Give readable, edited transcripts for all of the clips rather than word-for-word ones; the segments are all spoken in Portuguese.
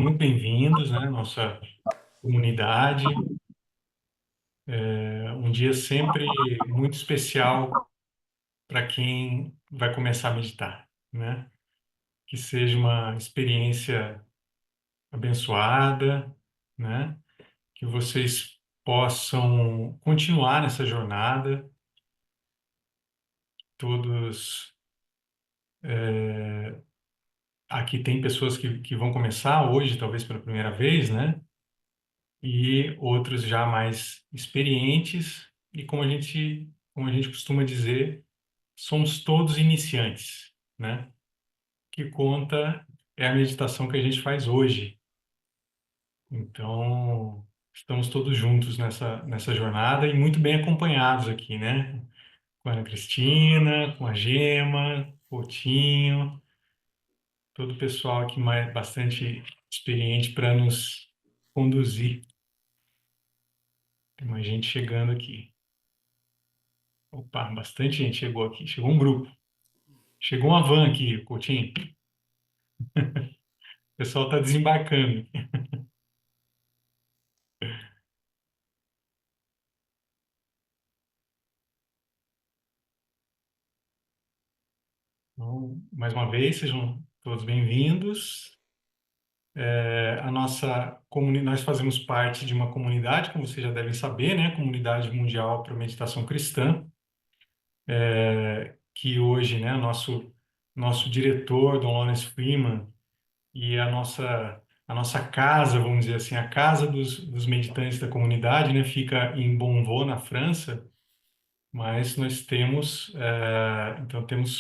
Muito bem-vindos, né, nossa comunidade. É um dia sempre muito especial para quem vai começar a meditar, né? Que seja uma experiência abençoada, né? Que vocês possam continuar nessa jornada. Todos aqui tem pessoas que vão começar hoje, talvez pela primeira vez, né? E outros já mais experientes. E como a gente costuma dizer, somos todos iniciantes, né? Que conta é a meditação que a gente faz hoje. Então, estamos todos juntos nessa jornada e muito bem acompanhados aqui, né? Com a Ana Cristina, com a Gema, Coutinho, todo o pessoal aqui mais, bastante experiente para nos conduzir. Tem mais gente chegando aqui. Opa, bastante gente chegou aqui. Chegou um grupo. Chegou uma van aqui, Coutinho. O pessoal está desembarcando. Então, mais uma vez, sejam todos bem-vindos. Nós fazemos parte de uma comunidade, como vocês já devem saber, né? Comunidade Mundial para Meditação Cristã, que hoje, né, nosso diretor, Don Lawrence Freeman, e a nossa casa, vamos dizer assim, a casa dos meditantes da comunidade, né, fica em Bonvaux, na França. Mas nós temos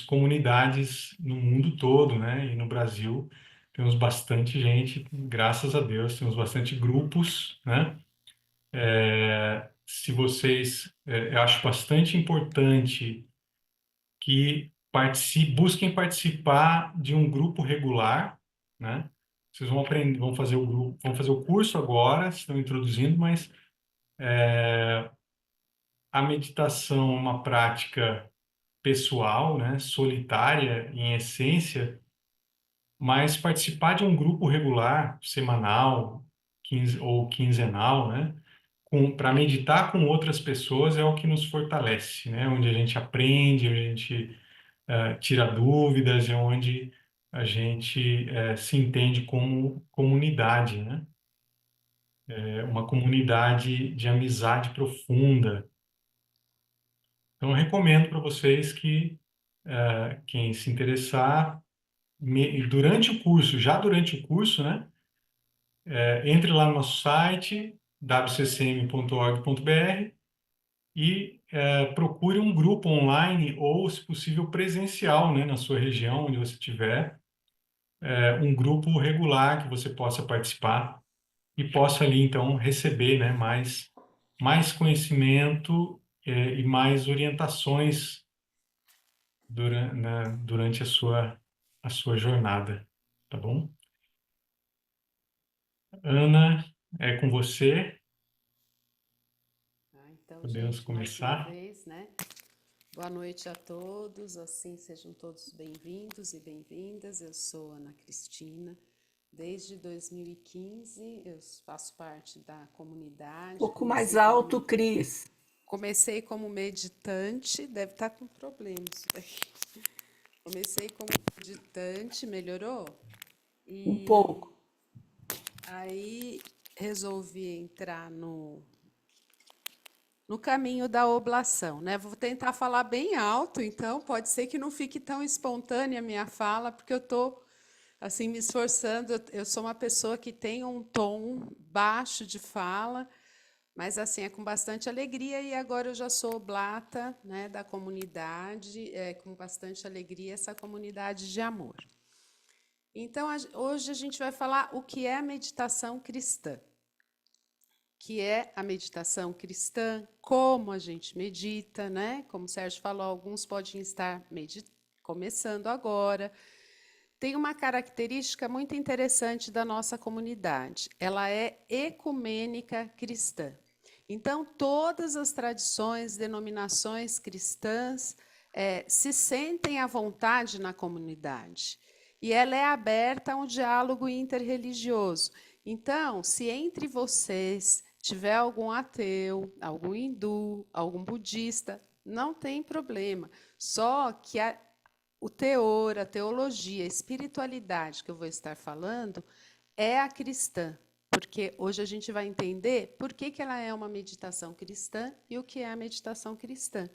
comunidades no mundo todo, né? E no Brasil temos bastante gente, graças a Deus, temos bastante grupos, né? Se vocês, eu acho bastante importante que busquem participar de um grupo regular, né? Vocês vão aprender, vão fazer o grupo, vão fazer o curso agora, estão introduzindo, mas a meditação é uma prática pessoal, né, solitária em essência, mas participar de um grupo regular, semanal, ou quinzenal, né, para meditar com outras pessoas é o que nos fortalece, né, onde a gente aprende, onde a gente tira dúvidas, é onde a gente se entende como comunidade, né, uma comunidade de amizade profunda. Então, eu recomendo para vocês que quem se interessar durante o curso, já durante o curso, né? Entre lá no nosso site, wccm.org.br, e procure um grupo online ou, se possível, presencial, né? Na sua região, onde você estiver, um grupo regular que você possa participar e possa ali, então, receber, né? Mais conhecimento, e mais orientações durante a sua jornada, tá bom? Ana, é com você. Então, Podemos gente, mais uma começar. vez, né? Boa noite a todos, assim sejam todos bem-vindos e bem-vindas. Eu sou Ana Cristina. Desde 2015 eu faço parte da Um comunidade. pouco mais alto, Cris. Comecei como meditante, deve estar com problemas isso daqui. Comecei como meditante, melhorou? Um E pouco. aí resolvi entrar no caminho da oblação, né? Vou tentar falar bem alto, então pode ser que não fique tão espontânea a minha fala, porque eu estou assim me esforçando. Eu sou uma pessoa que tem um tom baixo de fala, mas assim é com bastante alegria. E agora eu já sou oblata, né, da comunidade, com bastante alegria essa comunidade de amor. Então hoje a gente vai falar o que é a meditação cristã, que é a meditação cristã, como a gente medita, né? Como o Sérgio falou, alguns podem estar começando agora. Tem uma característica muito interessante da nossa comunidade. Ela é ecumênica cristã. Então, todas as tradições, denominações cristãs se sentem à vontade na comunidade. e ela é aberta a um diálogo interreligioso. Então, se entre vocês tiver algum ateu, algum hindu, algum budista, não tem problema. Só que o teor, a teologia, a espiritualidade que eu vou estar falando é a cristã, porque hoje a gente vai entender por que ela é uma meditação cristã e o que é a meditação cristã.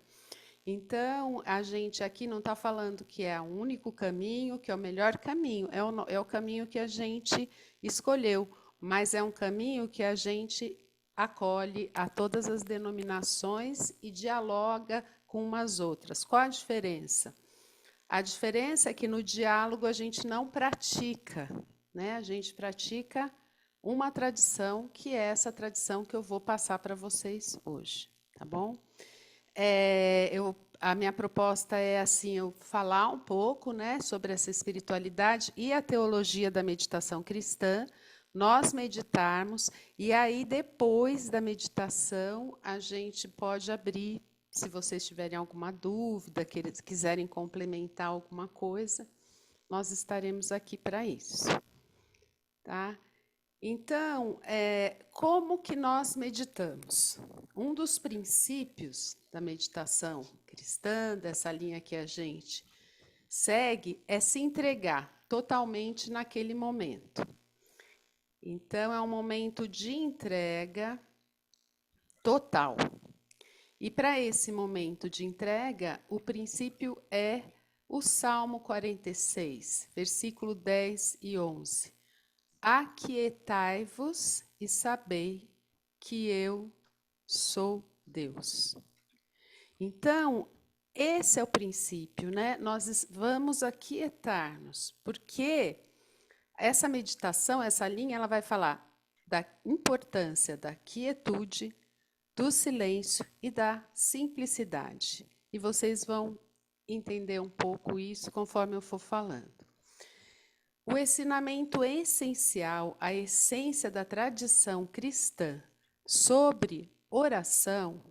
Então, a gente aqui não está falando que é o único caminho, que é o melhor caminho, é o caminho que a gente escolheu, mas é um caminho que a gente acolhe a todas as denominações e dialoga com umas outras. Qual a diferença? A diferença é que no diálogo a gente não pratica, né? A gente pratica uma tradição, que é essa tradição que eu vou passar para vocês hoje, tá bom? A minha proposta é assim, eu falar um pouco, né, sobre essa espiritualidade e a teologia da meditação cristã, nós meditarmos, e aí, depois da meditação, a gente pode abrir, se vocês tiverem alguma dúvida, quiserem complementar alguma coisa, nós estaremos aqui para isso. Tá? Então, como que nós meditamos? Um dos princípios da meditação cristã, dessa linha que a gente segue, é se entregar totalmente naquele momento. Então, é um momento de entrega total. E para esse momento de entrega, o princípio é o Salmo 46, versículo 10 e 11. Aquietai-vos e sabei que eu sou Deus. Então, esse é o princípio, né? Nós vamos aquietar-nos, porque essa meditação, essa linha, ela vai falar da importância da quietude, do silêncio e da simplicidade. E vocês vão entender um pouco isso conforme eu for falando. O ensinamento essencial, a essência da tradição cristã sobre oração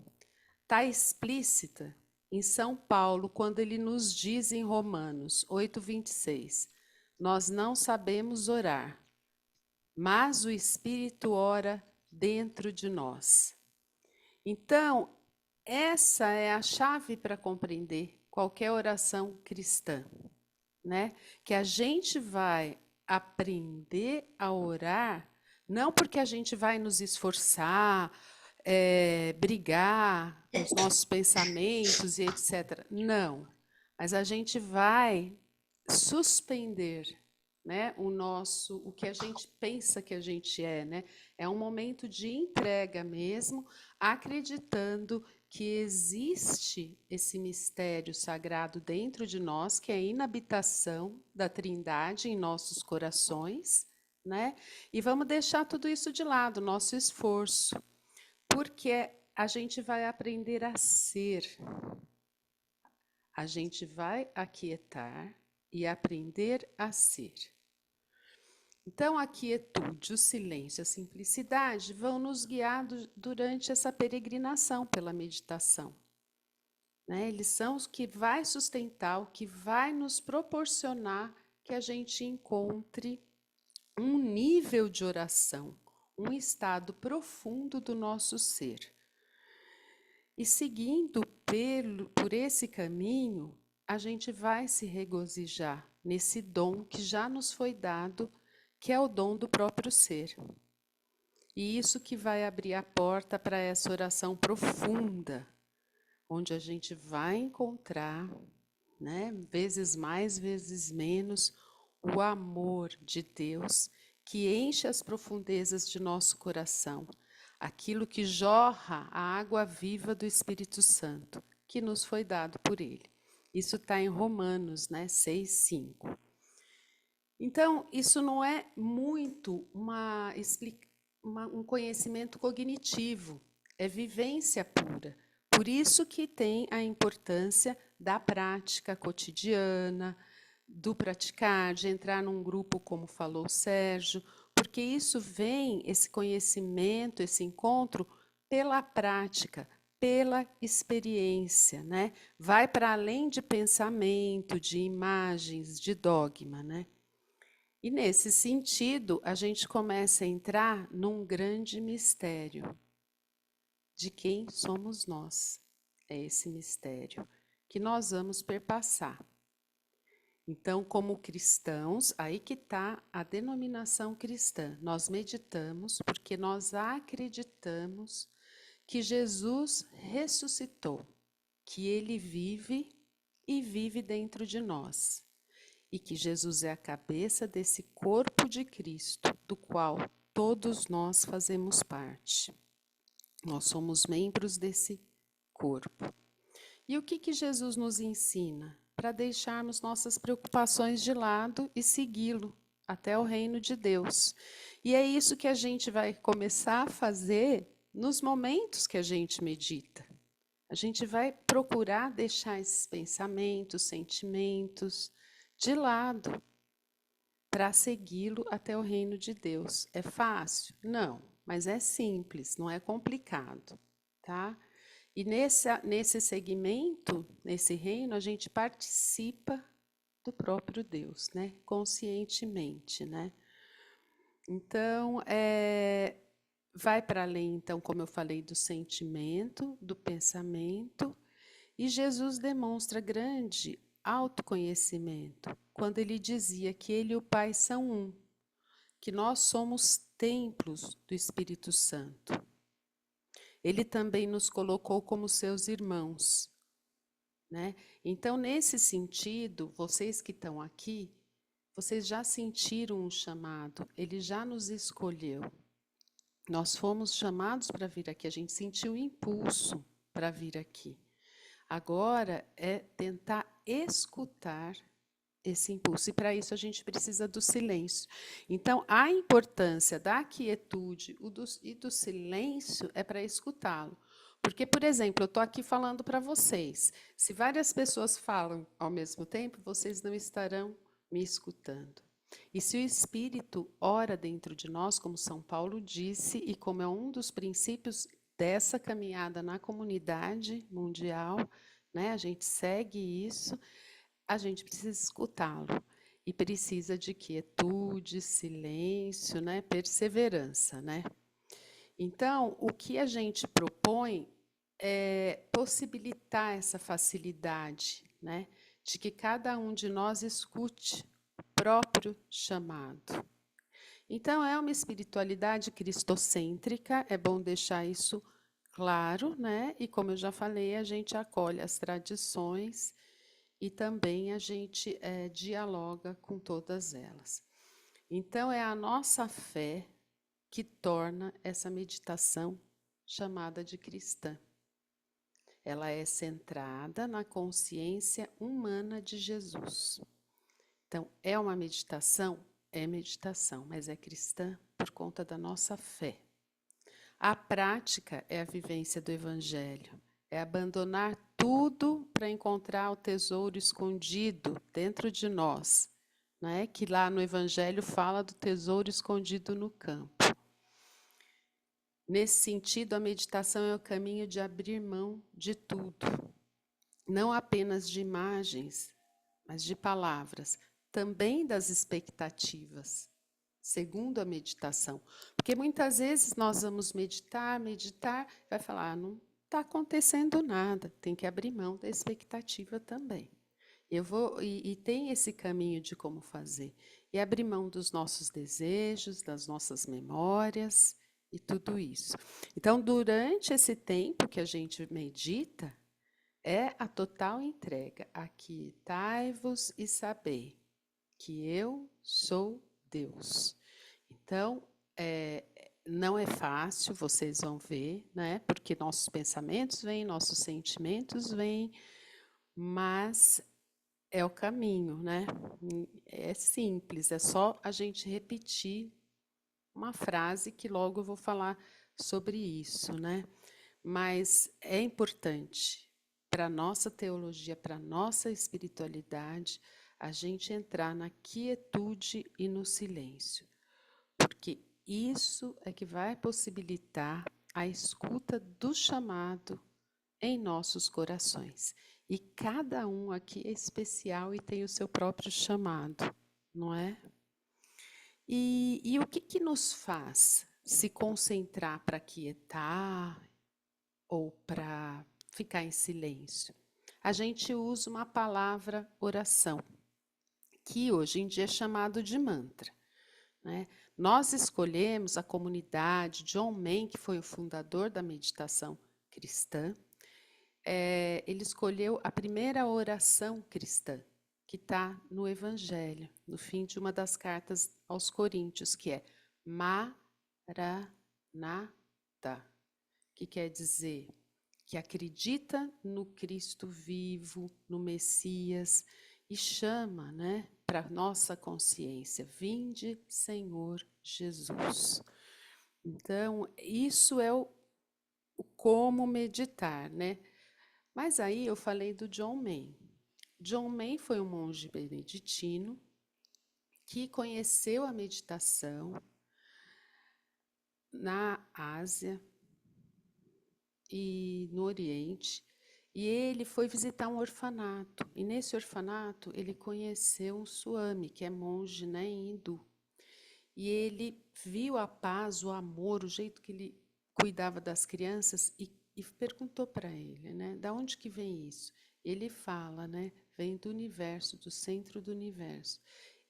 está explícita em São Paulo, quando ele nos diz em Romanos 8:26, nós não sabemos orar, mas o Espírito ora dentro de nós. Então, essa é a chave para compreender qualquer oração cristã, né? Que a gente vai aprender a orar, não porque a gente vai nos esforçar, brigar com os nossos pensamentos e etc. Não, mas a gente vai suspender, né, o que a gente pensa que a gente é, né? É um momento de entrega mesmo, acreditando que existe esse mistério sagrado dentro de nós, que é a inabitação da Trindade em nossos corações, né? E vamos deixar tudo isso de lado, nosso esforço, porque a gente vai aprender a ser. A gente vai aquietar e aprender a ser. Então, a quietude, o silêncio, a simplicidade vão nos guiar durante essa peregrinação pela meditação. Né? Eles são os que vai sustentar, o que vai nos proporcionar que a gente encontre um nível de oração, um estado profundo do nosso ser. E seguindo por esse caminho, a gente vai se regozijar nesse dom que já nos foi dado, que é o dom do próprio ser. E isso que vai abrir a porta para essa oração profunda, onde a gente vai encontrar, né, vezes mais, vezes menos, o amor de Deus que enche as profundezas de nosso coração, aquilo que jorra a água viva do Espírito Santo, que nos foi dado por Ele. Isso está em Romanos, né, 6:5. Então, isso não é muito um conhecimento cognitivo, é vivência pura. Por isso que tem a importância da prática cotidiana, do praticar, de entrar num grupo, como falou o Sérgio, porque isso vem, esse conhecimento, esse encontro, pela prática, pela experiência, né? Vai para além de pensamento, de imagens, de dogma, né? E nesse sentido, a gente começa a entrar num grande mistério de quem somos nós. É esse mistério que nós vamos perpassar. Então, como cristãos, aí que está a denominação cristã. Nós meditamos porque nós acreditamos que Jesus ressuscitou, que ele vive e vive dentro de nós, e que Jesus é a cabeça desse corpo de Cristo, do qual todos nós fazemos parte. Nós somos membros desse corpo. E o que Jesus nos ensina? Para deixarmos nossas preocupações de lado e segui-lo até o reino de Deus. E é isso que a gente vai começar a fazer nos momentos que a gente medita. A gente vai procurar deixar esses pensamentos, sentimentos de lado para segui-lo até o reino de Deus. É fácil? Não, mas é simples, não é complicado, tá? E nesse segmento, nesse reino, a gente participa do próprio Deus, né? Conscientemente, né? Então, vai para além, então, como eu falei, do sentimento, do pensamento, e Jesus demonstra grande autoconhecimento quando ele dizia que ele e o Pai são um, que nós somos templos do Espírito Santo. Ele também nos colocou como seus irmãos, né? Então, nesse sentido, vocês que estão aqui, vocês já sentiram um chamado, ele já nos escolheu. Nós fomos chamados para vir aqui, a gente sentiu o impulso para vir aqui. Agora é tentar escutar esse impulso, e para isso a gente precisa do silêncio. Então, a importância da quietude e do silêncio é para escutá-lo. Porque, por exemplo, eu estou aqui falando para vocês. Se várias pessoas falam ao mesmo tempo, vocês não estarão me escutando. E se o Espírito ora dentro de nós, como São Paulo disse, e como é um dos princípios dessa caminhada na comunidade mundial, né, a gente segue isso, a gente precisa escutá-lo. E precisa de quietude, silêncio, né, perseverança, né? Então, o que a gente propõe é possibilitar essa facilidade, né, de que cada um de nós escute o próprio chamado. Então, é uma espiritualidade cristocêntrica, é bom deixar isso claro, né? E como eu já falei, a gente acolhe as tradições e também a gente dialoga com todas elas. Então, é a nossa fé que torna essa meditação chamada de cristã. Ela é centrada na consciência humana de Jesus. Então, é uma meditação? É meditação, mas é cristã por conta da nossa fé. A prática é a vivência do Evangelho, é abandonar tudo para encontrar o tesouro escondido dentro de nós, né? Que lá no Evangelho fala do tesouro escondido no campo. Nesse sentido, a meditação é o caminho de abrir mão de tudo, não apenas de imagens, mas de palavras, também das expectativas, segundo a meditação. Porque muitas vezes nós vamos meditar, vai falar, não está acontecendo nada, tem que abrir mão da expectativa também. E tem esse caminho de como fazer. E abrir mão dos nossos desejos, das nossas memórias e tudo isso. Então, durante esse tempo que a gente medita, é a total entrega. Aquietai-vos e sabei que eu sou Deus. Então, não é fácil, vocês vão ver, né? Porque nossos pensamentos vêm, nossos sentimentos vêm, mas é o caminho, né? É simples, é só a gente repetir uma frase que logo eu vou falar sobre isso, né? Mas é importante para a nossa teologia, para a nossa espiritualidade, a gente entrar na quietude e no silêncio, porque isso é que vai possibilitar a escuta do chamado em nossos corações. E cada um aqui é especial e tem o seu próprio chamado, não é? E o que nos faz se concentrar para quietar ou para ficar em silêncio? A gente usa uma palavra oração, que hoje em dia é chamado de mantra, né? Nós escolhemos a comunidade, John Main, que foi o fundador da meditação cristã, ele escolheu a primeira oração cristã, que está no Evangelho, no fim de uma das cartas aos Coríntios, que é Maranata, que quer dizer que acredita no Cristo vivo, no Messias, e chama, né, para nossa consciência, vinde, Senhor Jesus. Então, isso é o como meditar, né? Mas aí eu falei do John Main. John Main foi um monge beneditino que conheceu a meditação na Ásia e no Oriente, e ele foi visitar um orfanato. E nesse orfanato ele conheceu um Swami, que é monge, né, hindu. E ele viu a paz, o amor, o jeito que ele cuidava das crianças e perguntou para ele, né, da onde que vem isso? Ele fala, né, vem do universo, do centro do universo.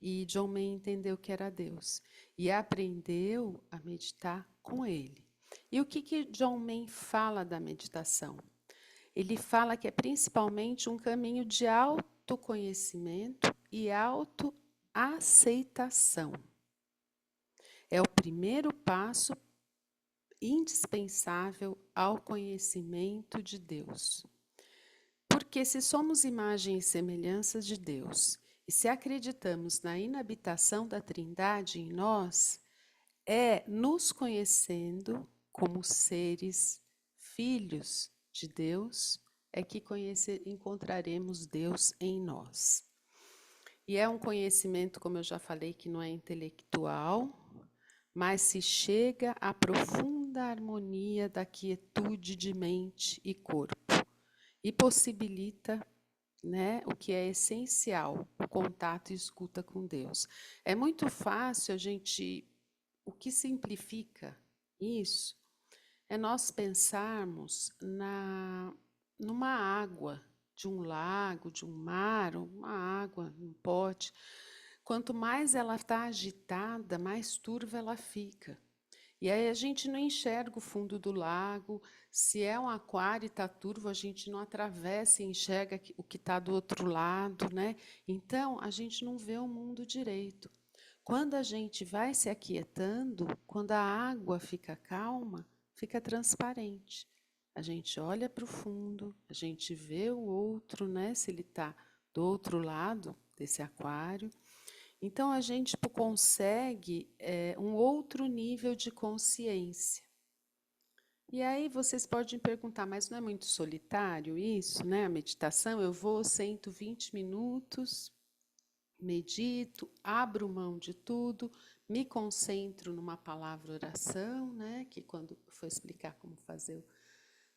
E John Main entendeu que era Deus e aprendeu a meditar com ele. E o que John Main fala da meditação? Ele fala que é principalmente um caminho de autoconhecimento e autoaceitação. É o primeiro passo indispensável ao conhecimento de Deus. Porque se somos imagem e semelhança de Deus, e se acreditamos na inabitação da Trindade em nós, é nos conhecendo como seres filhos de Deus, é que encontraremos Deus em nós. E é um conhecimento, como eu já falei, que não é intelectual, mas se chega à profunda harmonia da quietude de mente e corpo e possibilita, né, o que é essencial, o contato e escuta com Deus. É muito fácil a gente, o que simplifica isso é nós pensarmos numa água de um lago, de um mar, uma água, um pote. Quanto mais ela está agitada, mais turva ela fica. E aí a gente não enxerga o fundo do lago. Se é um aquário e está turvo, a gente não atravessa e enxerga o que está do outro lado, né? Então, a gente não vê o mundo direito. Quando a gente vai se aquietando, quando a água fica calma, fica transparente. A gente olha para o fundo, a gente vê o outro, né? Se ele está do outro lado desse aquário. Então, a gente consegue um outro nível de consciência. E aí vocês podem perguntar, mas não é muito solitário isso, né? A meditação, eu vou, sento 20 minutos, medito, abro mão de tudo, me concentro numa palavra oração, né? Que quando eu for explicar como fazer, eu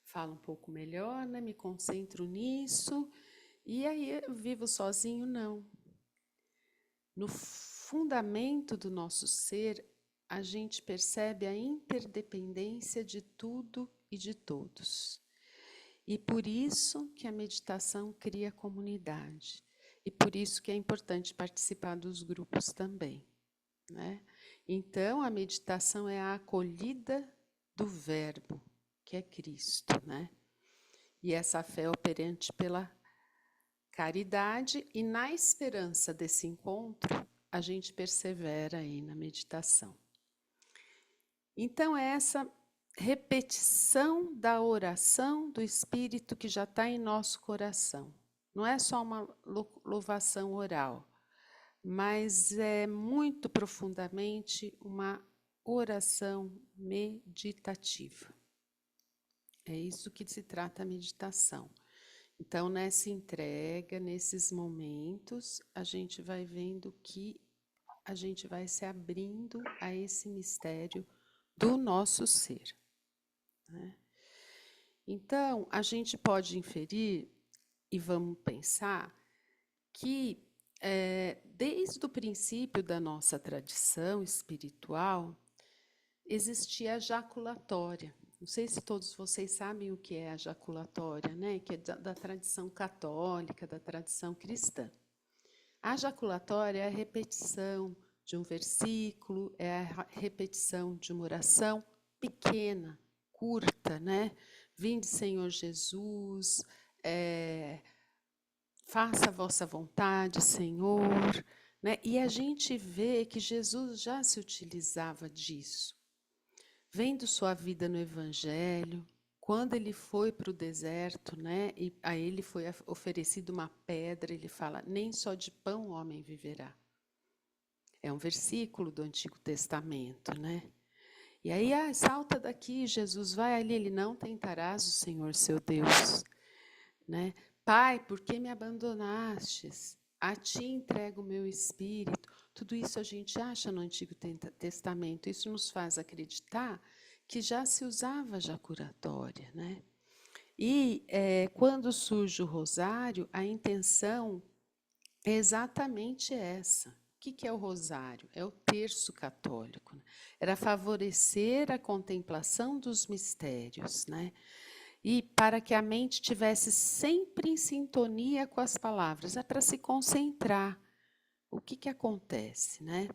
falo um pouco melhor, né? Me concentro nisso, e aí eu vivo sozinho, não. No fundamento do nosso ser, a gente percebe a interdependência de tudo e de todos. E por isso que a meditação cria comunidade. E por isso que é importante participar dos grupos também, né? Então, a meditação é a acolhida do Verbo, que é Cristo, né? E essa fé é operante pela caridade, e na esperança desse encontro, a gente persevera aí na meditação. Então, é essa repetição da oração do Espírito que já está em nosso coração. Não é só uma louvação oral, mas é muito profundamente uma oração meditativa. É isso que se trata a meditação. Então, nessa entrega, nesses momentos, a gente vai vendo que a gente vai se abrindo a esse mistério do nosso ser, né? Então, a gente pode inferir, e vamos pensar, que desde o princípio da nossa tradição espiritual, existia a jaculatória. Não sei se todos vocês sabem o que é a jaculatória, né? Que é da tradição católica, da tradição cristã. A jaculatória é a repetição de um versículo, é a repetição de uma oração pequena, curta, né? Vinde, Senhor Jesus, faça a vossa vontade, Senhor, né? E a gente vê que Jesus já se utilizava disso. Vendo sua vida no Evangelho, quando ele foi para o deserto, né? E a ele foi oferecido uma pedra, ele fala: nem só de pão o homem viverá. É um versículo do Antigo Testamento, né? E aí, salta daqui, Jesus vai ali, ele: não tentarás o Senhor seu Deus, né? Pai, por que me abandonastes? A ti entrego o meu espírito. Tudo isso a gente acha no Antigo Testamento. Isso nos faz acreditar que já se usava a jaculatória, né? E quando surge o rosário, a intenção é exatamente essa. O que é o rosário? É o terço católico, né? Era favorecer a contemplação dos mistérios, né? E para que a mente tivesse sempre em sintonia com as palavras, é para se concentrar. O que acontece, né?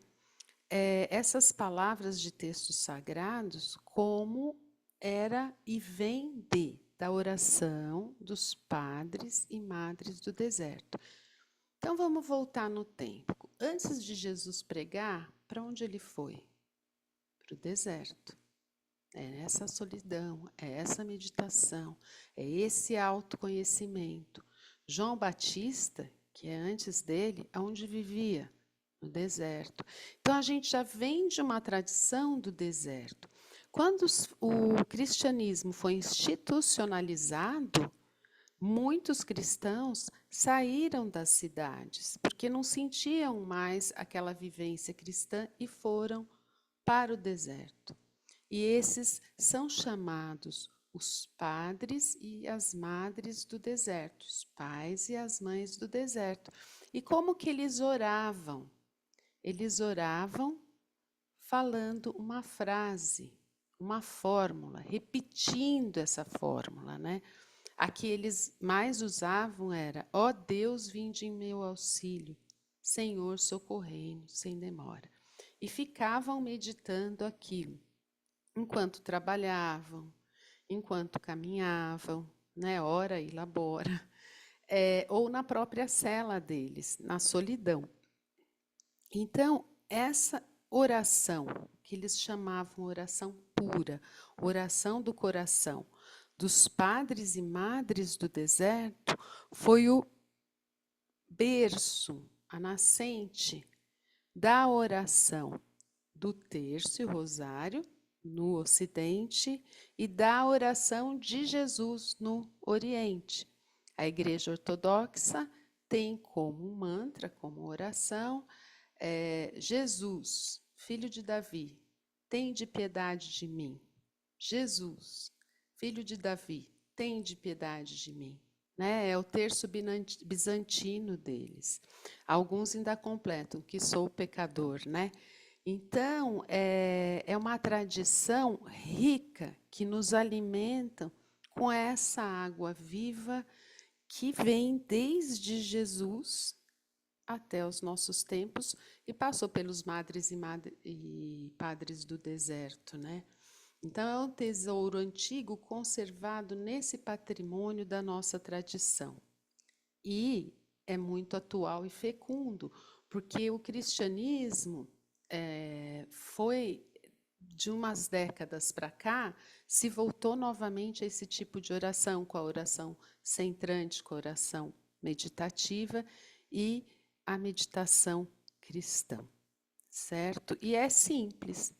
Essas palavras de textos sagrados, como era e vem da oração dos padres e madres do deserto. Então vamos voltar no tempo. Antes de Jesus pregar, para onde ele foi? Para o deserto. É essa solidão, é essa meditação, é esse autoconhecimento. João Batista, que é antes dele, aonde vivia? No deserto. Então, a gente já vem de uma tradição do deserto. Quando o cristianismo foi institucionalizado, muitos cristãos saíram das cidades, porque não sentiam mais aquela vivência cristã e foram para o deserto. E esses são chamados os padres e as madres do deserto, os pais e as mães do deserto. E como que eles oravam? Eles oravam falando uma frase, uma fórmula, repetindo essa fórmula, né? A que eles mais usavam era: ó Deus, vinde em meu auxílio, Senhor, socorrei-nos sem demora. E ficavam meditando aquilo enquanto trabalhavam, enquanto caminhavam, né, ora e labora, ou na própria cela deles, na solidão. Então, essa oração, que eles chamavam oração pura, oração do coração, dos padres e madres do deserto, foi o berço, a nascente da oração do terço e rosário no Ocidente e da oração de Jesus no Oriente. A Igreja Ortodoxa tem como mantra, como oração, Jesus, filho de Davi, tende piedade de mim. Jesus, filho de Davi, tende piedade de mim. Né? É o terço bizantino deles. Alguns ainda completam, que sou pecador, né? Então, é uma tradição rica que nos alimenta com essa água viva que vem desde Jesus até os nossos tempos e passou pelos madres e padres do deserto, né? Então, é um tesouro antigo conservado nesse patrimônio da nossa tradição. E é muito atual e fecundo, porque o cristianismo foi, de umas décadas para cá, se voltou novamente a esse tipo de oração, com a oração centrante, com a oração meditativa e a meditação cristã, certo? E é simples,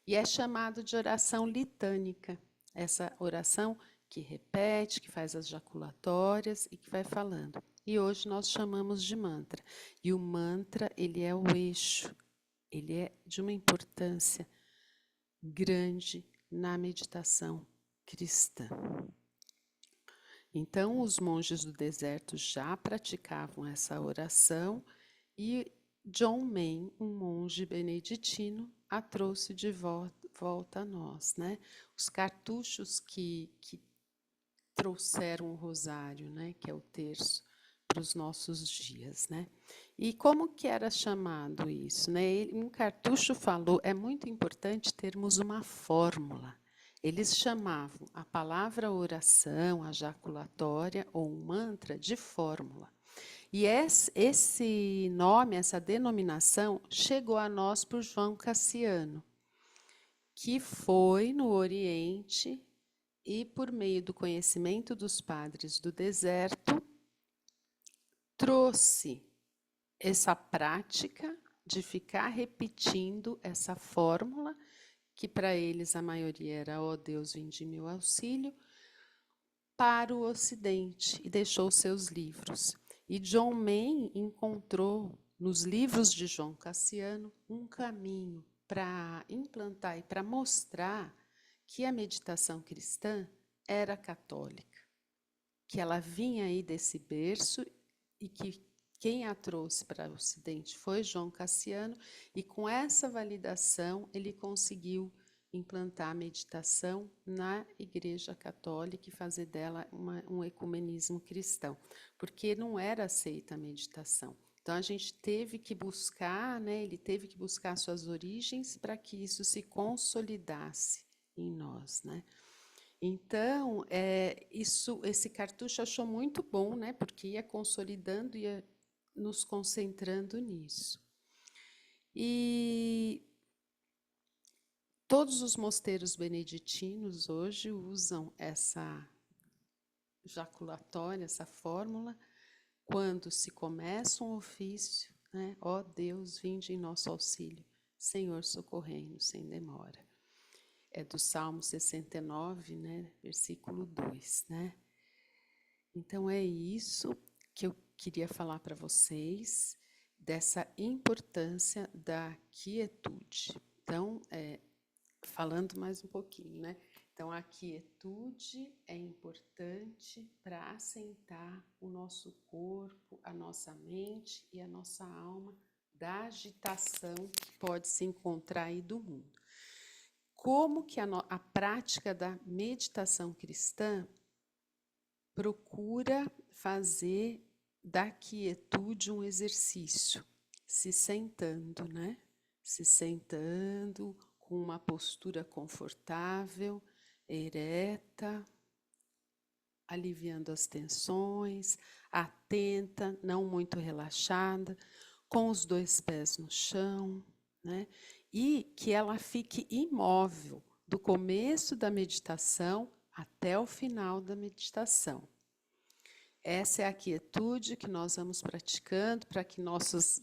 e é chamado de oração litânica, essa oração que repete, que faz as jaculatórias e que vai falando. E hoje nós chamamos de mantra. E o mantra, ele é o eixo, ele é de uma importância grande na meditação cristã. Então, os monges do deserto já praticavam essa oração e John Main, um monge beneditino, a trouxe de volta a nós, né? Os cartuchos que trouxeram o rosário, né? Que é o terço, para os nossos dias, né? E como que era chamado isso, né? Um cartucho falou, é muito importante termos uma fórmula. Eles chamavam a palavra oração, a jaculatória ou um mantra de fórmula. E esse nome, essa denominação, chegou a nós por João Cassiano, que foi no Oriente e, por meio do conhecimento dos padres do deserto, trouxe essa prática de ficar repetindo essa fórmula, que para eles a maioria era ó Deus, vinde em meu auxílio, para o Ocidente e deixou seus livros. E John Main encontrou nos livros de João Cassiano um caminho para implantar e para mostrar que a meditação cristã era católica, que ela vinha aí desse berço e que quem a trouxe para o Ocidente foi João Cassiano, e com essa validação ele conseguiu implantar a meditação na Igreja Católica e fazer dela um ecumenismo cristão, porque não era aceita a meditação. Então a gente teve que buscar, né, ele teve que buscar suas origens para que isso se consolidasse em nós, né? Então, esse cartucho achou muito bom, né, porque ia consolidando, ia nos concentrando nisso. E todos os mosteiros beneditinos hoje usam essa jaculatória, essa fórmula, quando se começa um ofício, né? Ó Deus, vinde em nosso auxílio, Senhor, socorrei-nos sem demora. É do Salmo 69, né? Versículo 2, né? Então, é isso que eu queria falar para vocês, dessa importância da quietude. Então, falando mais um pouquinho, né? Então, a quietude é importante para assentar o nosso corpo, a nossa mente e a nossa alma da agitação que pode se encontrar aí do mundo. Como que a prática da meditação cristã procura fazer da quietude um exercício, se sentando, né? Se sentando com uma postura confortável, ereta, aliviando as tensões, atenta, não muito relaxada, com os 2 pés no chão, né? E que ela fique imóvel do começo da meditação até o final da meditação. Essa é a quietude que nós vamos praticando para que nossas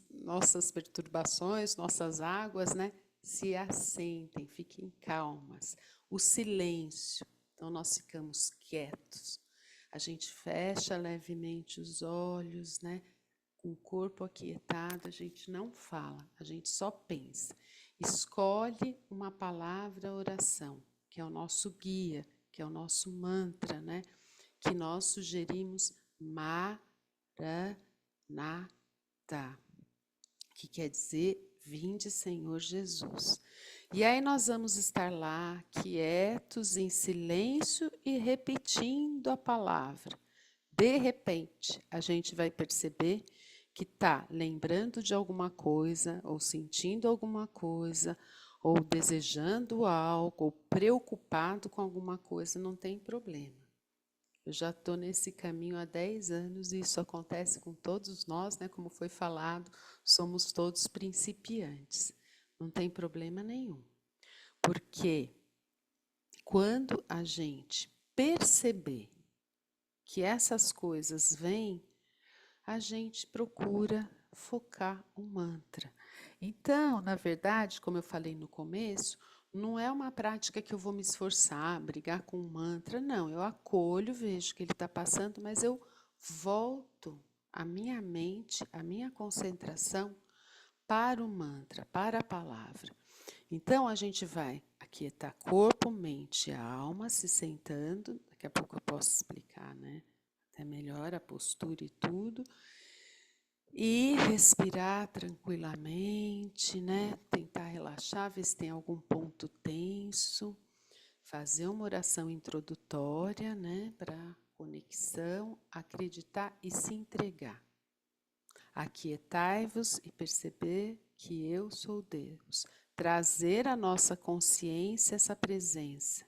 perturbações, nossas águas, né, se assentem, fiquem calmas. O silêncio, então nós ficamos quietos. A gente fecha levemente os olhos, né, com o corpo aquietado, a gente não fala, a gente só pensa. Escolhe uma palavra oração, que é o nosso guia, que é o nosso mantra, né, que nós sugerimos Maranatha, que quer dizer vinde Senhor Jesus. E aí nós vamos estar lá, quietos, em silêncio e repetindo a palavra. De repente, a gente vai perceber que está lembrando de alguma coisa, ou sentindo alguma coisa, ou desejando algo, ou preocupado com alguma coisa, não tem problema. Eu já estou nesse caminho há 10 anos e isso acontece com todos nós, né? Como foi falado, somos todos principiantes. Não tem problema nenhum. Porque quando a gente perceber que essas coisas vêm, a gente procura focar o mantra. Então, na verdade, como eu falei no começo, não é uma prática que eu vou me esforçar, brigar com o mantra, não. Eu acolho, vejo que ele está passando, mas eu volto a minha mente, a minha concentração para o mantra, para a palavra. Então, a gente vai aquietar corpo, mente e alma, se sentando. Daqui a pouco eu posso explicar, né? Até melhor a postura e tudo. E respirar tranquilamente, né? Tentar relaxar, ver se tem algum ponto tenso. Fazer uma oração introdutória, né? Para conexão, acreditar e se entregar. Aquietai-vos e perceber que eu sou Deus. Trazer à nossa consciência essa presença.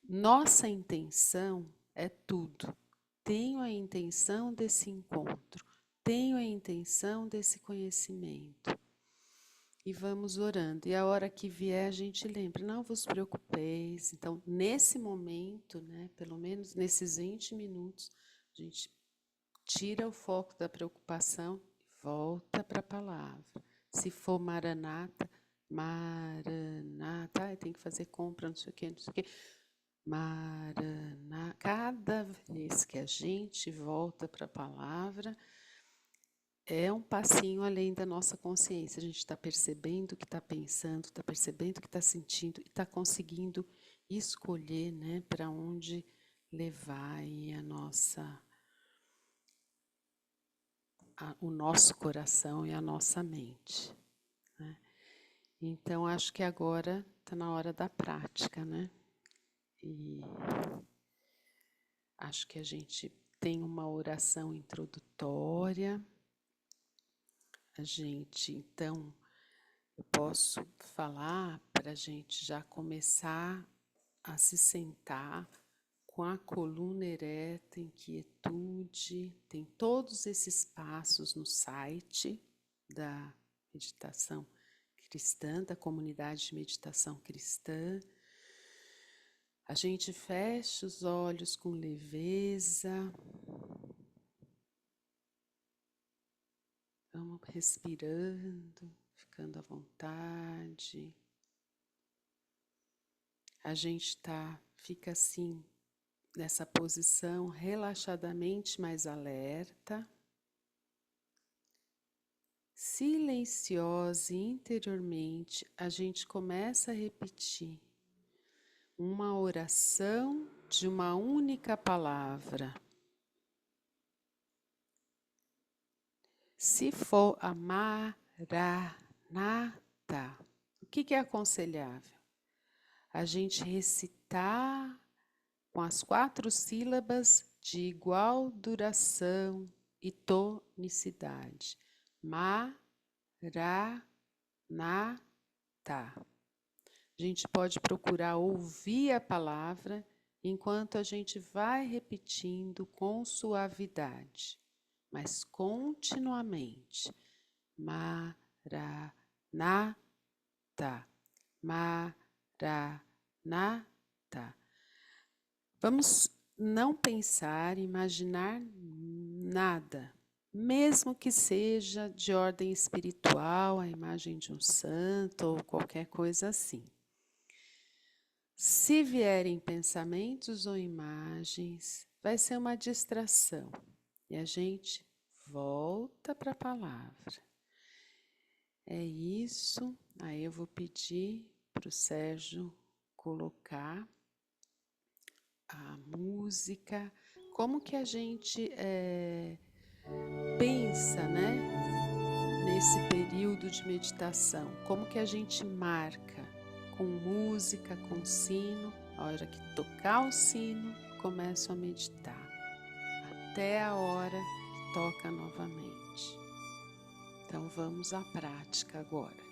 Nossa intenção é tudo. Tenho a intenção desse encontro. Tenho a intenção desse conhecimento. E vamos orando. E a hora que vier, a gente lembra, não vos preocupeis. Então, nesse momento, né, pelo menos nesses 20 minutos, a gente tira o foco da preocupação e volta para a palavra. Se for Maranata, Maranata, tem que fazer compra, não sei o quê, não sei o quê. Maranata. Cada vez que a gente volta para a palavra, é um passinho além da nossa consciência. A gente está percebendo o que está pensando, está percebendo o que está sentindo e está conseguindo escolher, né, para onde levar aí o nosso coração e a nossa mente, né? Então, acho que agora está na hora da prática, né? E acho que a gente tem uma oração introdutória. A gente, então, eu posso falar para a gente já começar a se sentar com a coluna ereta, em quietude. Tem todos esses passos no site da meditação cristã, da comunidade de meditação cristã. A gente fecha os olhos com leveza. Vamos respirando, ficando à vontade. A gente fica assim, nessa posição, relaxadamente mais alerta, silenciosa e interiormente, a gente começa a repetir uma oração de uma única palavra. Se for a Maranata, o que é aconselhável? A gente recitar com as 4 sílabas de igual duração e tonicidade. Maranata. A gente pode procurar ouvir a palavra enquanto a gente vai repetindo com suavidade, mas continuamente. Maranata, Maranata. Vamos não pensar, imaginar nada, mesmo que seja de ordem espiritual, a imagem de um santo ou qualquer coisa assim. Se vierem pensamentos ou imagens, vai ser uma distração e a gente volta para a palavra. É isso. Aí eu vou pedir para o Sérgio colocar a música. Como que a gente pensa, né, nesse período de meditação? Como que a gente marca? Com música, com sino. A hora que tocar o sino, começo a meditar. Até a hora que toca novamente. Então vamos à prática agora.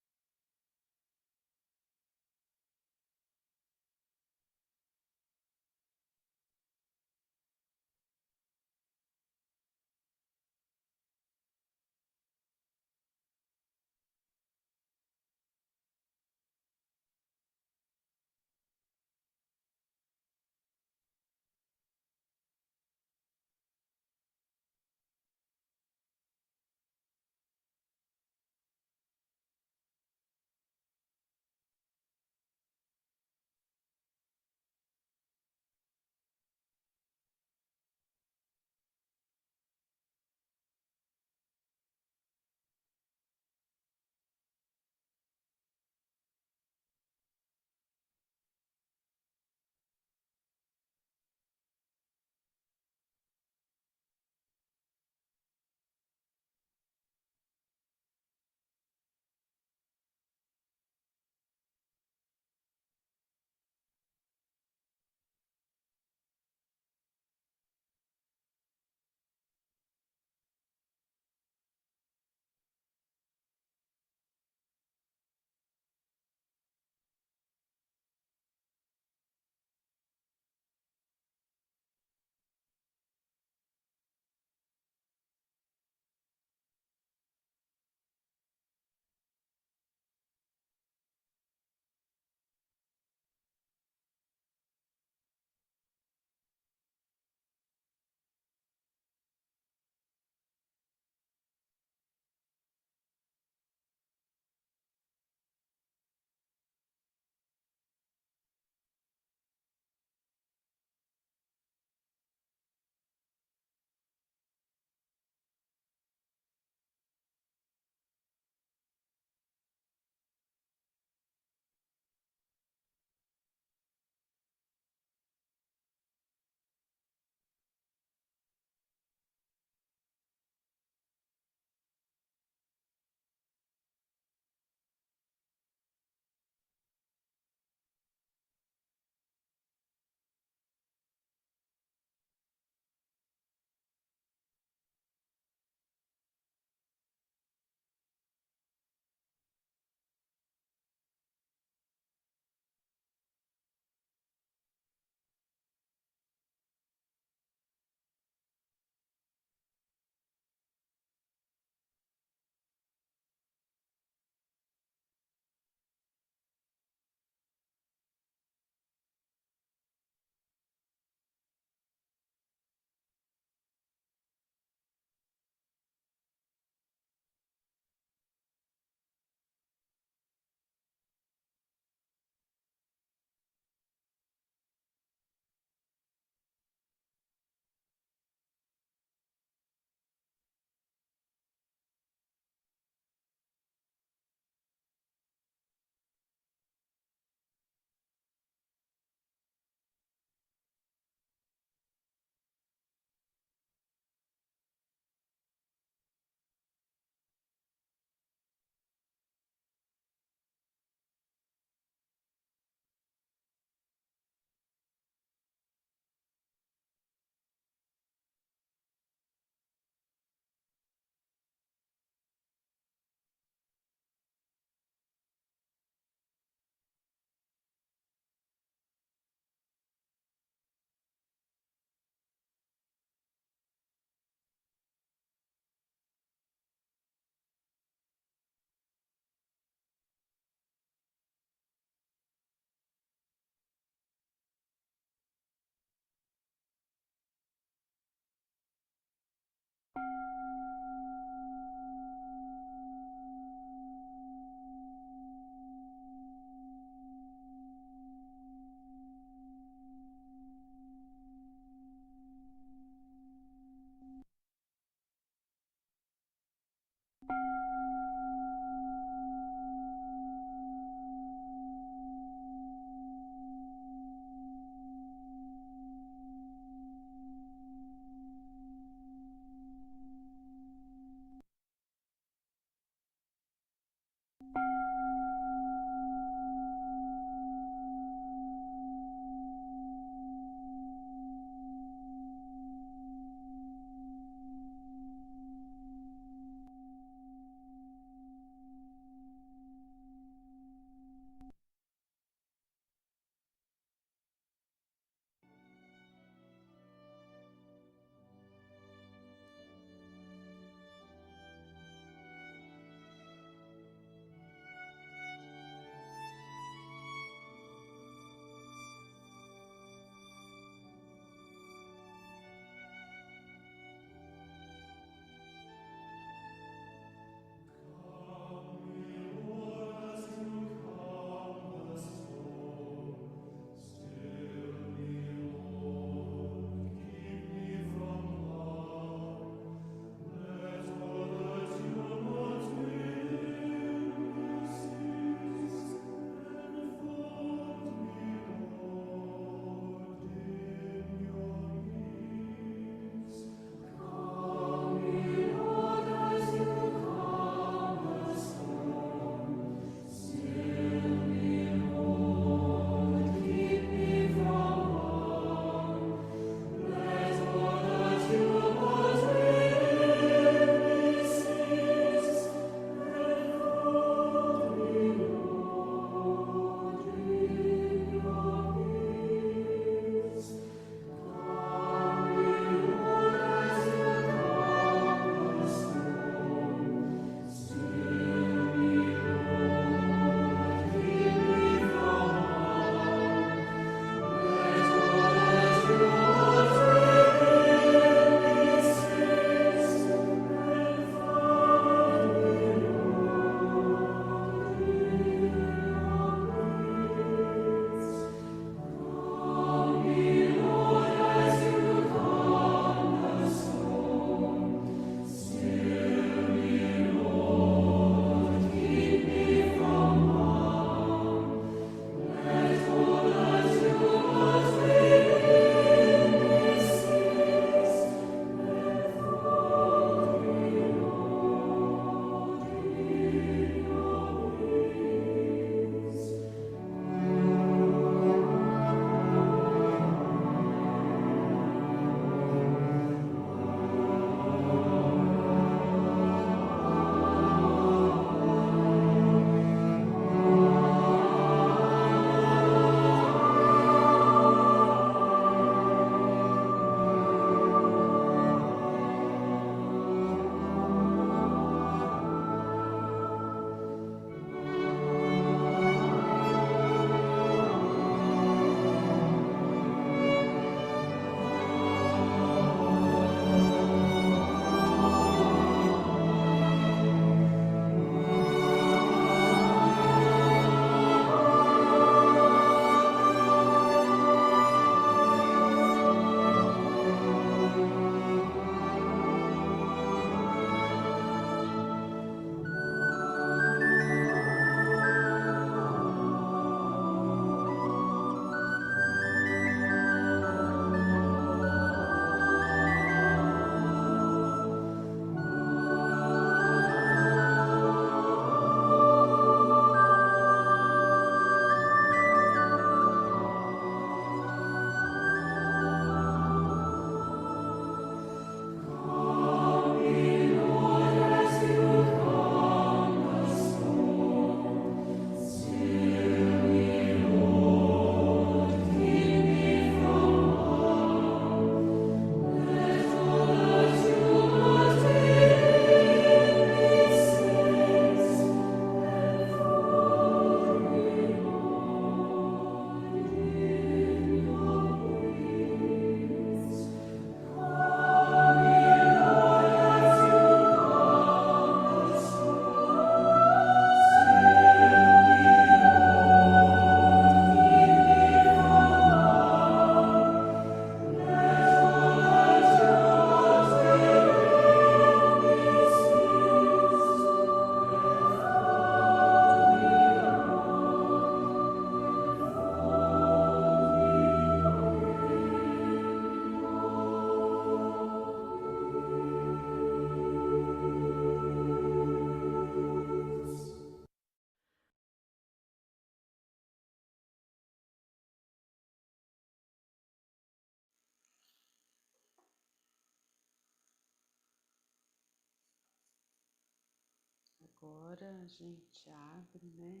agora a gente abre, né?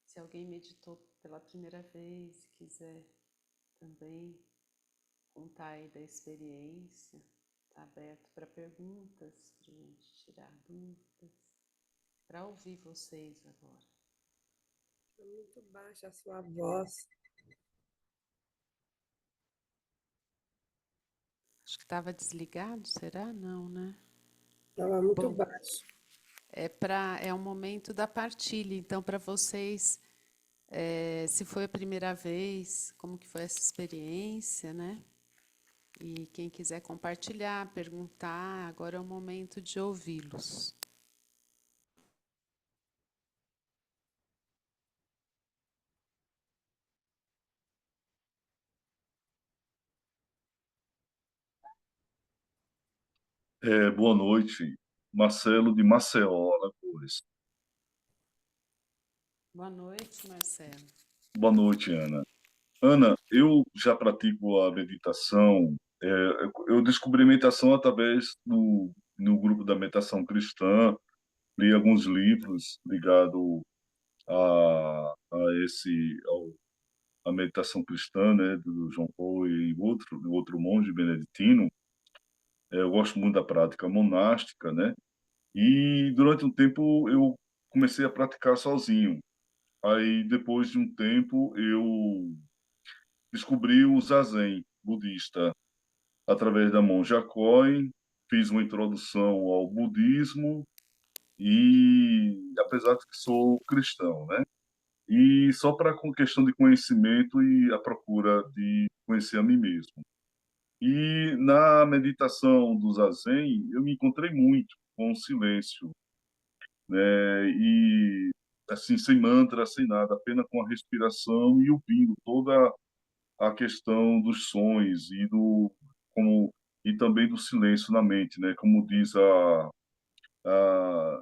Se alguém meditou pela primeira vez, quiser também contar aí da experiência, está aberto para perguntas, para a gente tirar dúvidas, para ouvir vocês agora. Tá muito baixa a sua voz. Acho que estava desligado, será? Não, né? Estava muito Bom, baixo. é um momento da partilha, então para vocês, se foi a primeira vez, como que foi essa experiência, né? E quem quiser compartilhar, perguntar, agora é o momento de ouvi-los. Boa noite, Marcelo de Maceió, Alagoas. Boa noite, Marcelo. Boa noite, Ana. Ana, eu já pratico a meditação. Eu descobri a meditação através do no grupo da meditação cristã, li alguns livros ligados a a meditação cristã, né, do João Paul e outro monge beneditino. Eu gosto muito da prática monástica, né? E durante um tempo eu comecei a praticar sozinho. Aí, depois de um tempo, eu descobri o Zazen budista através da monja Koen, fiz uma introdução ao budismo e, apesar de que sou cristão, né? E só para com questão de conhecimento e a procura de conhecer a mim mesmo. E na meditação do Zazen, eu me encontrei muito com o silêncio, né? E assim, sem mantra, sem nada, apenas com a respiração e ouvindo toda a questão dos sons como e também do silêncio na mente, né? Como diz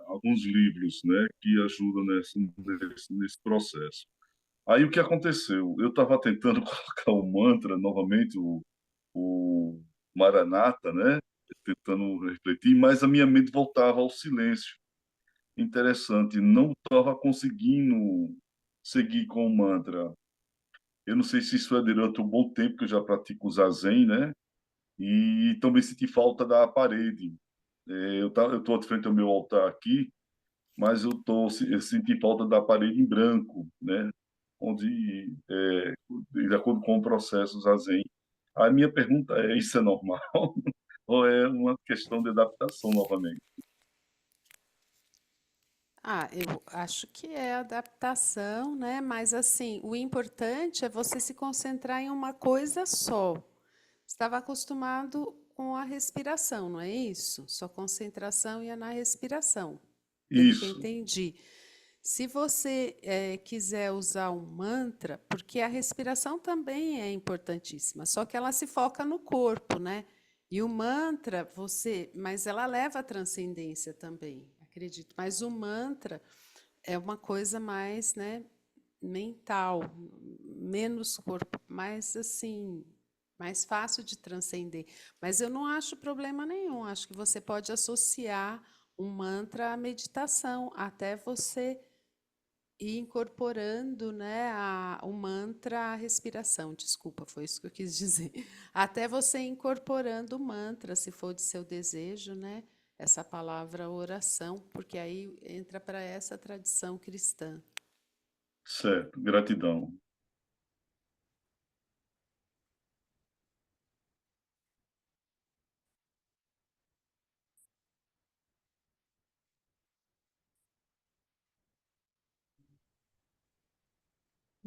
alguns livros, né? Que ajudam nesse processo. Aí o que aconteceu? Eu estava tentando colocar o mantra novamente, o Maranata, né? Tentando refletir, mas a minha mente voltava ao silêncio. Interessante, não estava conseguindo seguir com o mantra. Eu não sei se isso é durante um bom tempo que eu já pratico o Zazen, né? E também senti falta da parede. Eu estou de frente ao meu altar aqui, mas eu senti falta da parede em branco, né? Onde, de acordo com o processo Zazen. A minha pergunta é: isso é normal ou é uma questão de adaptação novamente? Eu acho que é adaptação, né? Mas assim, o importante é você se concentrar em uma coisa só. Estava acostumado com a respiração, não é isso? Sua concentração ia na respiração, pelo que eu Isso, entendi. Se você quiser usar um mantra, porque a respiração também é importantíssima, só que ela se foca no corpo, né? E o mantra, mas ela leva a transcendência também, acredito. Mas o mantra é uma coisa mais, né, mental, menos corpo, mais assim, mais fácil de transcender. Mas eu não acho problema nenhum. Acho que você pode associar um mantra à meditação, até você ir incorporando, né, o mantra à respiração. Desculpa, foi isso que eu quis dizer. Até você incorporando o mantra, se for de seu desejo, né, essa palavra oração, porque aí entra para essa tradição cristã. certo, gratidão.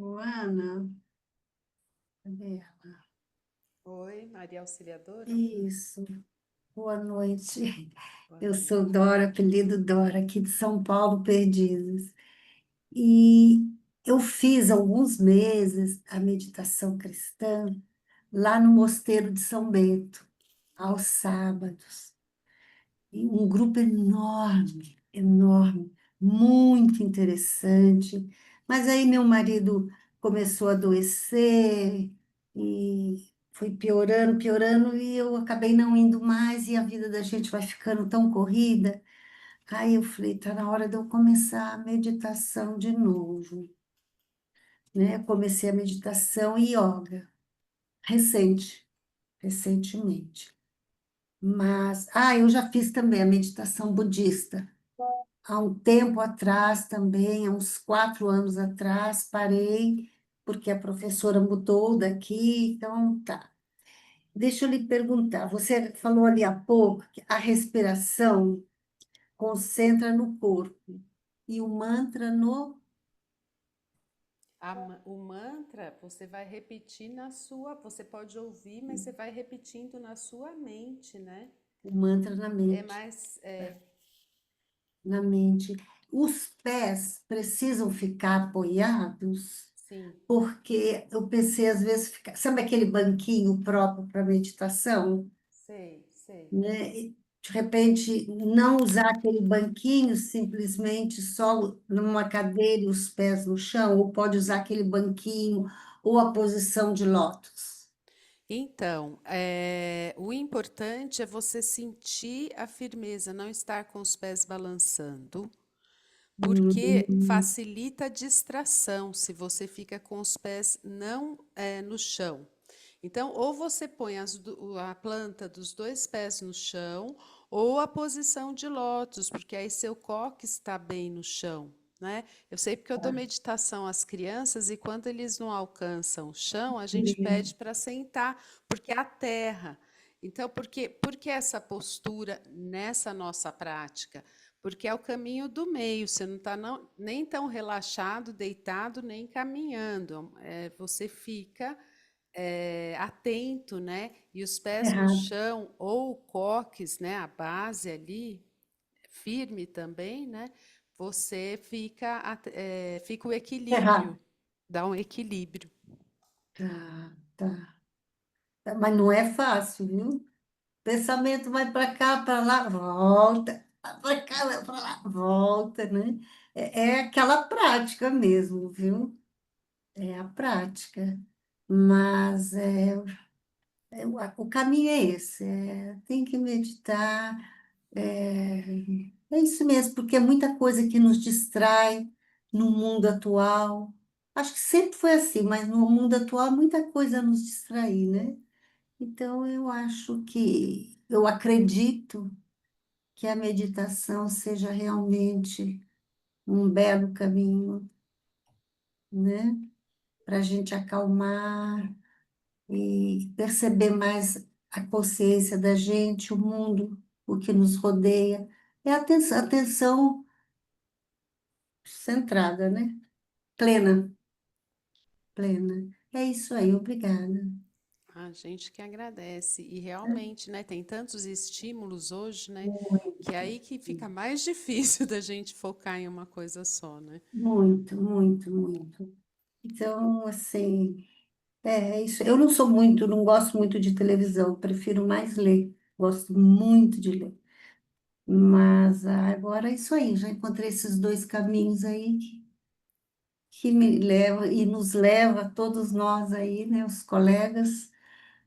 Ô, Ana, cadê ela? Oi, Maria Auxiliadora? Isso, boa noite. Boa Eu noite. sou Dora, apelido Dora, aqui de São Paulo, Perdizes. E eu fiz alguns meses a meditação cristã lá no Mosteiro de São Bento, aos sábados. E um grupo enorme, enorme, muito interessante. Mas aí meu marido começou a adoecer e foi piorando, piorando, e eu acabei não indo mais, e a vida da gente vai ficando tão corrida. Aí eu falei, tá na hora de eu começar a meditação de novo, né? Comecei a meditação e yoga, recentemente. Mas, eu já fiz também a meditação budista. Há um tempo atrás também, há uns 4 anos atrás, parei, porque a professora mudou daqui, então tá. Deixa eu lhe perguntar, você falou ali há pouco que a respiração concentra no corpo e o mantra no O mantra você vai repetir na sua, você pode ouvir, mas você vai repetindo na sua mente, né? o mantra na É mente, mais, na mente. Os pés precisam ficar apoiados, sim, porque eu pensei às vezes ficar, sabe aquele banquinho próprio para meditação, sei. né? E, de repente, não usar aquele banquinho simplesmente só numa cadeira e os pés no chão, ou pode usar aquele banquinho ou a posição de lótus. Então, o importante é você sentir a firmeza, não estar com os pés balançando, porque Hum, facilita a distração se você fica com os pés não no chão. Então, ou você põe a planta dos dois pés no chão, ou a posição de lótus, porque aí seu cóccix está bem no chão, né? Eu sei porque eu dou meditação às crianças e quando eles não alcançam o chão, a gente pede para sentar, porque é a terra. Então, por que essa postura nessa nossa prática? Porque é o caminho do meio, você não está nem tão relaxado, deitado, nem caminhando. Você fica atento, né? E os pés no errado, chão, ou o cóccix, né? A base ali, firme também, né? Você fica o errado. equilíbrio, dá um equilíbrio. Tá, tá. Mas não é fácil, viu? Pensamento vai para cá, para lá, volta. Para cá, vai para lá, volta, né? É aquela prática mesmo, viu? É a prática. Mas o caminho é esse, tem que meditar, é, é isso mesmo, porque é muita coisa que nos distrai no mundo atual. Acho que sempre foi assim, mas no mundo atual muita coisa nos distrai, né? Então eu acredito que a meditação seja realmente um belo caminho, né? Para a gente acalmar e perceber mais a consciência da gente, o mundo, o que nos rodeia. É atenção centrada, né? Plena, plena. É isso aí, obrigada. A gente que agradece. E realmente, né? Tem tantos estímulos hoje, né? Que é Muito, aí que fica mais difícil da gente focar em uma coisa só, né? muito, muito, muito. Então, assim, é isso. Eu não sou muito, não gosto muito de televisão, prefiro mais ler. Gosto muito de ler. Mas agora é isso aí, já encontrei esses dois caminhos aí que me leva e nos leva, todos nós aí, né, os colegas,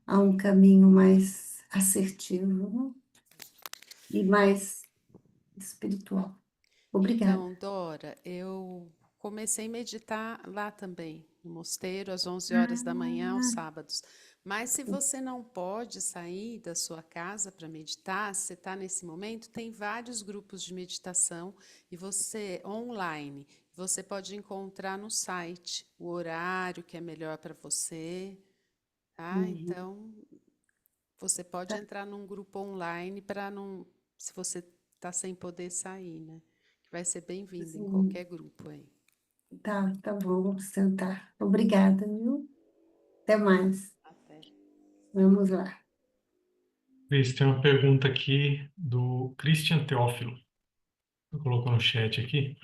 a um caminho mais assertivo, né, e mais espiritual. Obrigada. Então, Dora, eu comecei a meditar lá também, no mosteiro, às 11 horas da manhã, aos Ah, sábados. Mas se você não pode sair da sua casa para meditar, se você está nesse momento, tem vários grupos de meditação e você online. Você pode encontrar no site o horário que é melhor para você, tá? uhum, Então, você pode tá, entrar num grupo online para não, se você está sem poder sair, né? Que vai ser bem-vindo em sim, qualquer grupo aí. tá bom, vamos sentar. Obrigada, viu? Até mais. Até. Vamos lá. Cris, tem uma pergunta aqui do Christian Teófilo. Colocou no chat aqui.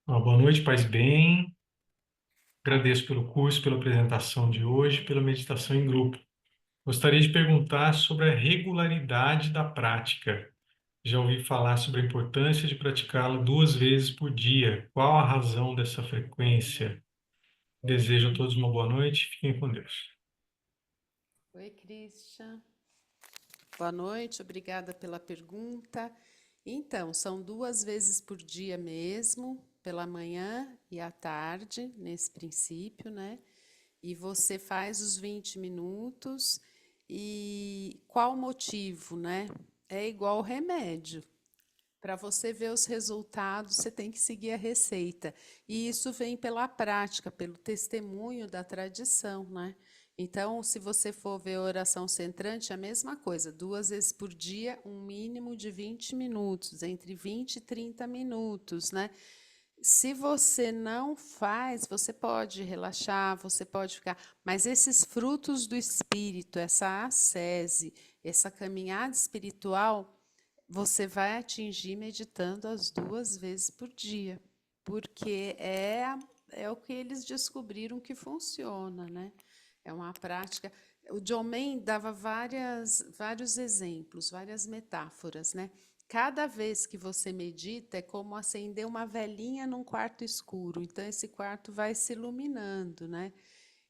Boa noite, paz bem. Agradeço pelo curso, pela apresentação de hoje, pela meditação em grupo. Gostaria de perguntar sobre a regularidade da prática. Já ouvi falar sobre a importância de praticá-la 2 vezes por dia. Qual a razão dessa frequência? Desejo a todos uma boa noite. Fiquem com Deus. Oi, Christian. Boa noite, obrigada pela pergunta. Então, são 2 vezes por dia mesmo, pela manhã e à tarde, nesse princípio, né? E você faz os 20 minutos. E qual o motivo, né? É igual remédio. Para você ver os resultados, você tem que seguir a receita. E isso vem pela prática, pelo testemunho da tradição, né? Então, se você for ver a oração centrante, é a mesma coisa, 2 vezes por dia, um mínimo de 20 minutos, entre 20 e 30 minutos, né? Se você não faz, você pode relaxar, você pode ficar, mas esses frutos do espírito, essa ascese, essa caminhada espiritual, você vai atingir meditando as 2 vezes por dia, porque é o que eles descobriram que funciona, né? É uma prática. O John Main dava vários exemplos, várias metáforas, né? Cada vez que você medita é como acender uma velinha num quarto escuro. Então, esse quarto vai se iluminando, né?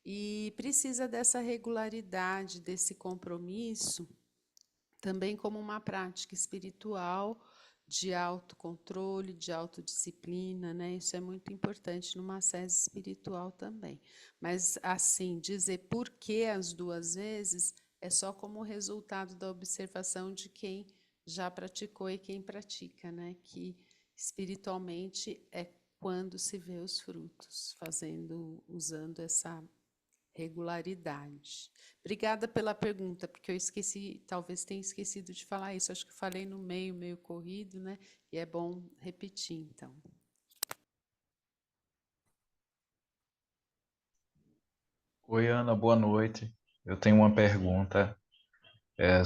E precisa dessa regularidade, desse compromisso, também como uma prática espiritual de autocontrole, de autodisciplina, né? Isso é muito importante numa sese espiritual também. Mas, assim, dizer por que as 2 vezes é só como resultado da observação de quem já praticou e quem pratica, né? Que espiritualmente é quando se vê os frutos, usando essa regularidade. Obrigada pela pergunta, porque eu esqueci, talvez tenha esquecido de falar isso. Acho que falei no meio corrido, né? E é bom repetir, então. Oi, Ana, boa noite. Eu tenho uma pergunta.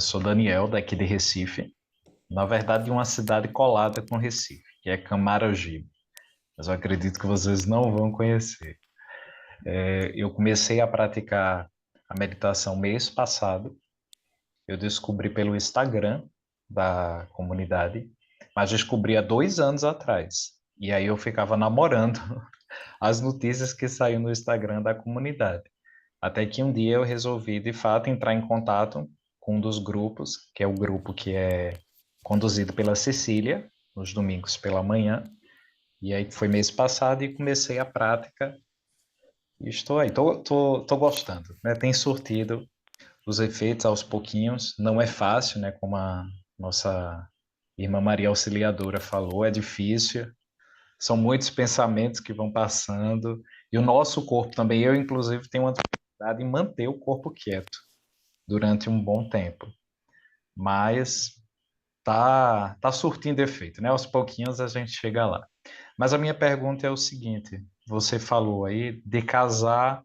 Sou Daniel, daqui de Recife. Na verdade, de uma cidade colada com Recife, que é Camaragibe. Mas eu acredito que vocês não vão conhecer. Eu comecei a praticar a meditação mês passado. Eu descobri pelo Instagram da comunidade, mas descobri há 2 anos atrás. E aí eu ficava namorando as notícias que saíam no Instagram da comunidade. Até que um dia eu resolvi, de fato, entrar em contato com um dos grupos, que é o grupo que é conduzido pela Cecília, nos domingos pela manhã. E aí foi mês passado e comecei a prática. E estou aí, tô gostando, né? Tem surtido os efeitos aos pouquinhos. Não é fácil, né? Como a nossa irmã Maria Auxiliadora falou, é difícil. São muitos pensamentos que vão passando. E o nosso corpo também, eu inclusive tenho uma dificuldade em manter o corpo quieto durante um bom tempo. Mas tá surtindo efeito, né? Aos pouquinhos a gente chega lá. Mas a minha pergunta é o seguinte: você falou aí de casar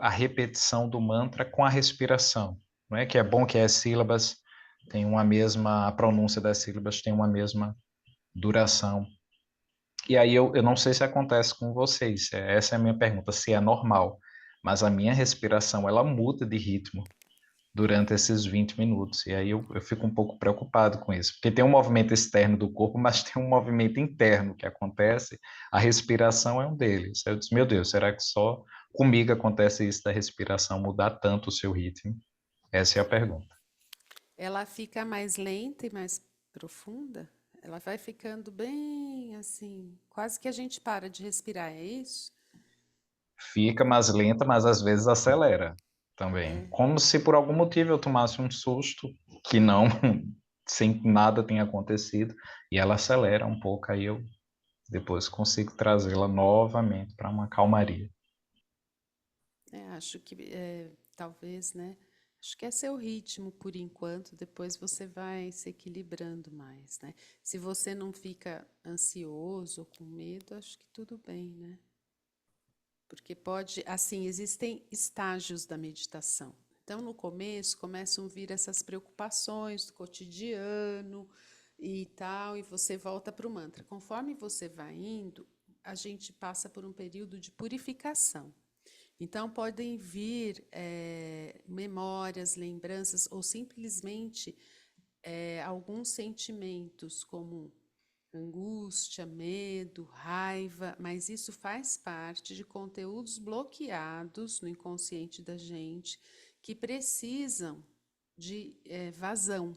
a repetição do mantra com a respiração, não é? Que é bom que as sílabas têm uma mesma, a pronúncia das sílabas tem uma mesma duração. E aí eu não sei se acontece com vocês, essa é a minha pergunta, se é normal, mas a minha respiração ela muda de ritmo durante esses 20 minutos. E aí eu fico um pouco preocupado com isso, porque tem um movimento externo do corpo, mas tem um movimento interno que acontece, a respiração é um deles. Eu disse, meu Deus, será que só comigo acontece isso da respiração mudar tanto o seu ritmo? Essa é a pergunta. Ela fica mais lenta e mais profunda? Ela vai ficando bem assim, quase que a gente para de respirar, é isso? Fica mais lenta, mas às vezes acelera também. Como se por algum motivo eu tomasse um susto que não, sem que nada tenha acontecido, e ela acelera um pouco, aí eu depois consigo trazê-la novamente para uma calmaria. Acho que talvez, né? Acho que é seu ritmo por enquanto, depois você vai se equilibrando mais, né? Se você não fica ansioso ou com medo, acho que tudo bem, né? Porque pode, assim, existem estágios da meditação. Então, no começo, começam a vir essas preocupações do cotidiano e tal, e você volta para o mantra. Conforme você vai indo, a gente passa por um período de purificação. Então, podem vir memórias, lembranças, ou simplesmente alguns sentimentos, como angústia, medo, raiva, mas isso faz parte de conteúdos bloqueados no inconsciente da gente que precisam de vazão.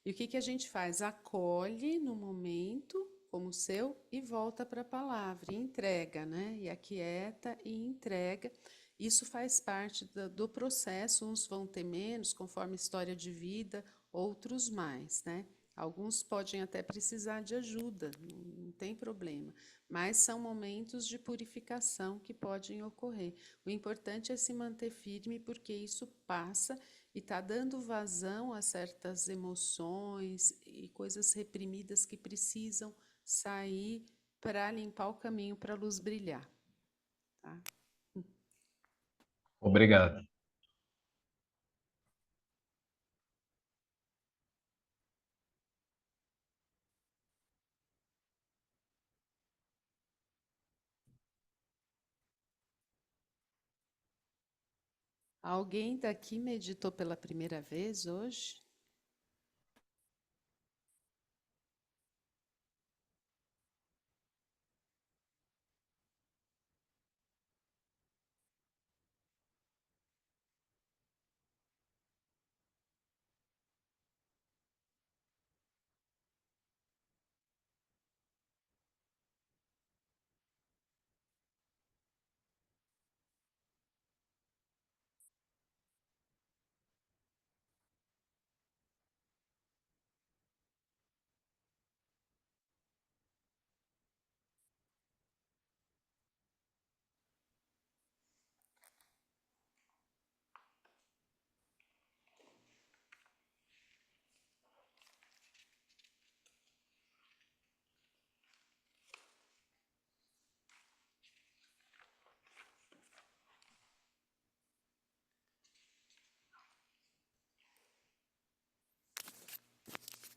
E o que que a gente faz? Acolhe no momento, como o seu, e volta para a palavra, e entrega, né? E aquieta e entrega. Isso faz parte do processo, uns vão ter menos, conforme história de vida, outros mais, né? Alguns podem até precisar de ajuda, não tem problema, mas são momentos de purificação que podem ocorrer. O importante é se manter firme, porque isso passa e está dando vazão a certas emoções e coisas reprimidas que precisam sair para limpar o caminho para a luz brilhar, tá? Obrigado. Alguém daqui meditou pela primeira vez hoje?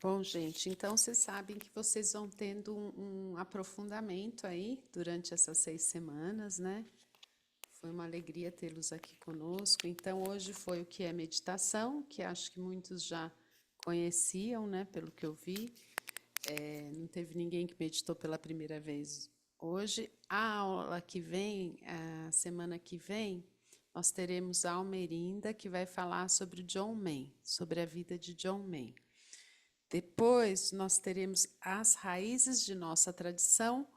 Bom, gente, então vocês sabem que vocês vão tendo um aprofundamento aí durante essas 6 semanas, né? Foi uma alegria tê-los aqui conosco. Então, hoje foi o que é meditação, que acho que muitos já conheciam, né? Pelo que eu vi. Não teve ninguém que meditou pela primeira vez hoje. A aula que vem, a semana que vem, nós teremos a Almerinda, que vai falar sobre o John Main, sobre a vida de John Main. Depois, nós teremos as raízes de nossa tradição,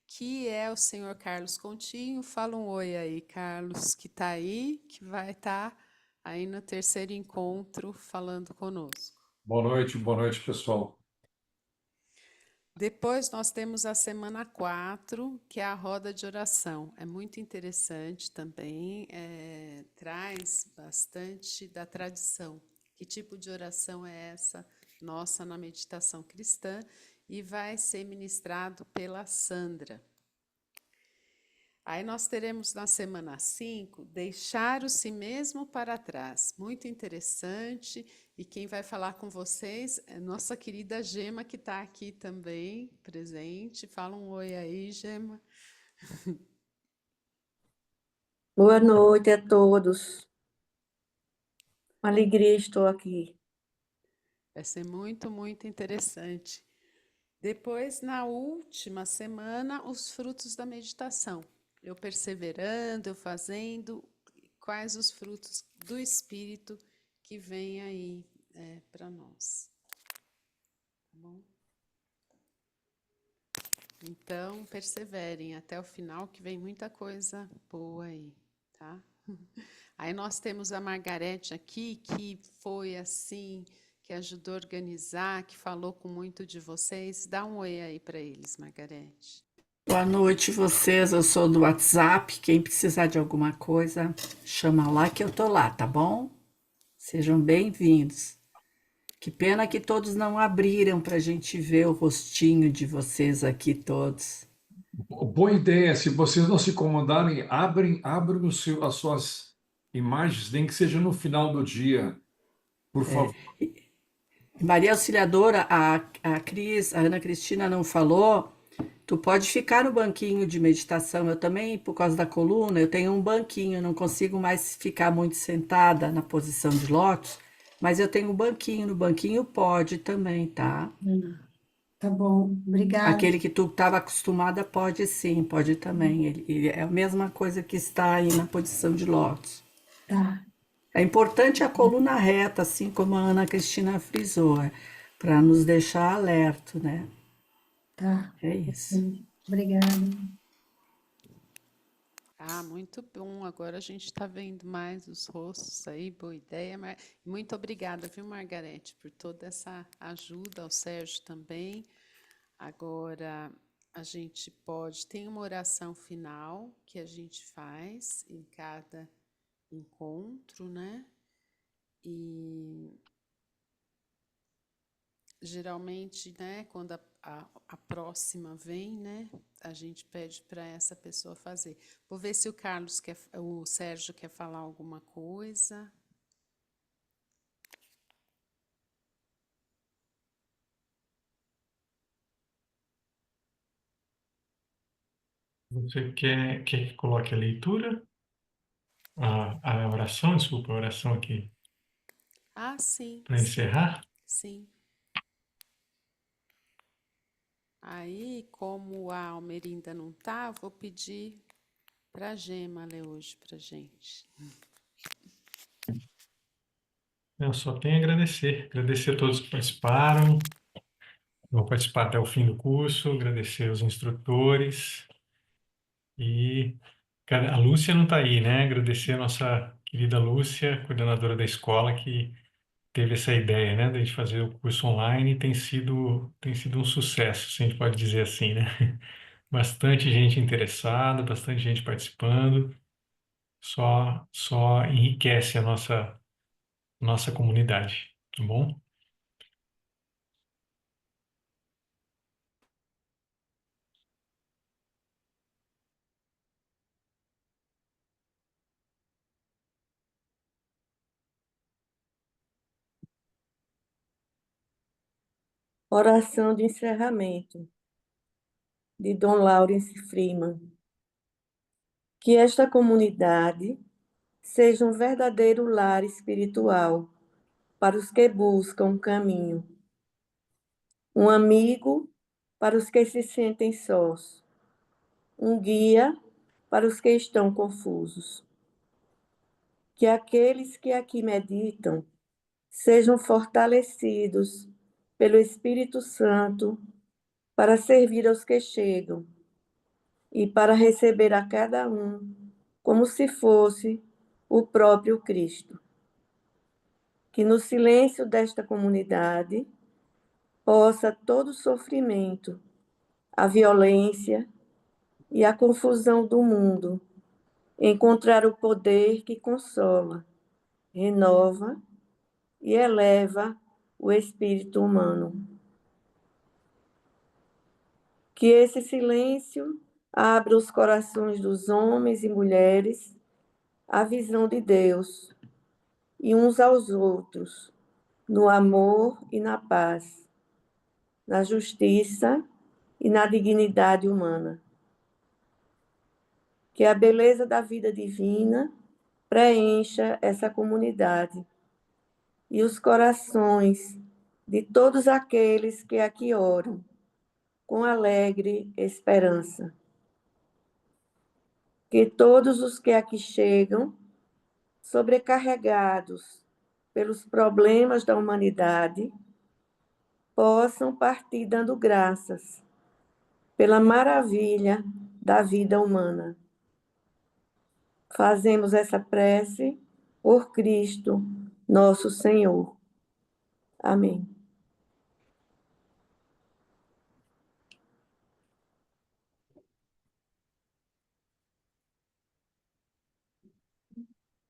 que é o senhor Carlos Continho. Fala um oi aí, Carlos, que está aí, que vai estar aí no terceiro encontro falando conosco. Boa noite, pessoal. Depois nós temos a semana 4, que é a roda de oração. É muito interessante também, traz bastante da tradição. Que tipo de oração é essa nossa na meditação cristã? E vai ser ministrado pela Sandra. Aí nós teremos na semana 5, deixar o si mesmo para trás. Muito interessante. E quem vai falar com vocês é nossa querida Gema, que está aqui também, presente. Fala um oi aí, Gema. Boa noite a todos. Uma alegria estou aqui. Vai ser muito, muito interessante. Depois, na última semana, os frutos da meditação. Eu perseverando, eu fazendo, quais os frutos do Espírito que vem aí para nós. Tá bom? Então, perseverem até o final, que vem muita coisa boa aí, tá? Aí nós temos a Margarete aqui, que foi assim, que ajudou a organizar, que falou com muito de vocês. Dá um oi aí para eles, Margarete. Boa noite, vocês. Eu sou do WhatsApp. Quem precisar de alguma coisa, chama lá que eu tô lá, tá bom? Sejam bem-vindos. Que pena que todos não abriram para a gente ver o rostinho de vocês aqui todos. Boa ideia. Se vocês não se incomodarem, abram as suas imagens, nem que seja no final do dia, por favor. Maria Auxiliadora, a Ana Cristina não falou. Tu pode ficar no banquinho de meditação. Eu também, por causa da coluna, eu tenho um banquinho, não consigo mais ficar muito sentada na posição de lótus, mas eu tenho um banquinho. No banquinho pode também, tá? Tá bom, obrigada. Aquele que tu estava acostumada pode sim, pode também. Ele é a mesma coisa que está aí na posição de lótus. Tá. É importante a coluna reta, assim como a Ana Cristina frisou, para nos deixar alerta, né? Tá. É isso. Obrigada. Ah, muito bom. Agora a gente está vendo mais os rostos aí, boa ideia. Muito obrigada, viu, Margarete, por toda essa ajuda, ao Sérgio também. Agora a gente tem uma oração final que a gente faz em cada encontro, né? E geralmente, né, quando a próxima vem, né, a gente pede para essa pessoa fazer. Vou ver se o Sérgio quer falar alguma coisa. Você quer que coloque a leitura? A oração, desculpa, a oração aqui, Ah, sim, para encerrar? sim. Aí, como a Almerinda não está, vou pedir para a Gema ler hoje para a gente. Eu só tenho a agradecer. Agradecer a todos que participaram. Vou participar até o fim do curso. Agradecer aos instrutores. E a Lúcia não está aí, né? Agradecer a nossa querida Lúcia, coordenadora da escola, que teve essa ideia, né, de a gente fazer o curso online. E tem sido um sucesso, se a gente pode dizer assim, né? Bastante gente interessada, bastante gente participando. Só enriquece a nossa comunidade, tá bom? Oração de encerramento, de Dom Lawrence Freeman. Que esta comunidade seja um verdadeiro lar espiritual para os que buscam um caminho, um amigo para os que se sentem sós, um guia para os que estão confusos. Que aqueles que aqui meditam sejam fortalecidos pelo Espírito Santo para servir aos que chegam e para receber a cada um como se fosse o próprio Cristo. Que no silêncio desta comunidade possa todo o sofrimento, a violência e a confusão do mundo encontrar o poder que consola, renova e eleva o espírito humano. Que esse silêncio abra os corações dos homens e mulheres à visão de Deus e uns aos outros, no amor e na paz, na justiça e na dignidade humana. Que a beleza da vida divina preencha essa comunidade e os corações de todos aqueles que aqui oram, com alegre esperança. Que todos os que aqui chegam, sobrecarregados pelos problemas da humanidade, possam partir dando graças pela maravilha da vida humana. Fazemos essa prece por Cristo, nosso Senhor. Amém.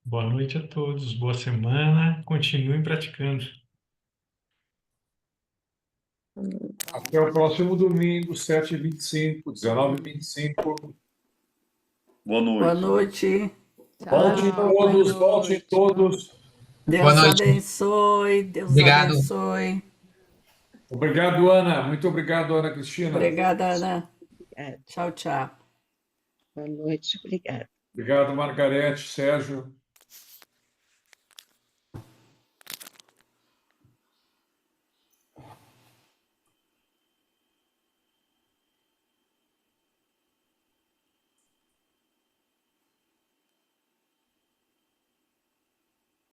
Boa noite a todos, boa semana, continuem praticando. Até o próximo domingo, 7h25, 19h25. Boa Boa noite. noite. Volte Tchau, boa todos, volte noite. todos. Deus Boa noite. abençoe. Deus Obrigado. abençoe. Obrigado, Ana. Muito obrigado, Ana Cristina. Obrigada, Ana. Obrigada. Tchau, tchau. Boa noite, obrigada. Obrigado, Margarete, Sérgio.